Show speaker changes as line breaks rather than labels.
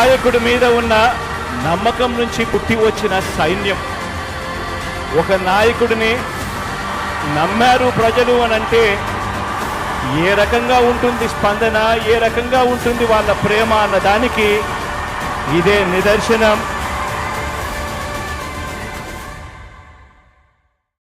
నాయకుడి మీద ఉన్న నమ్మకం నుంచి పుట్టి వచ్చిన సైన్యం. ఒక నాయకుడిని నమ్మారు ప్రజలు అనంటే ఏ రకంగా ఉంటుంది స్పందన, ఏ రకంగా ఉంటుంది వాళ్ళ ప్రేమ అన్న దానికి ఇదే నిదర్శనం.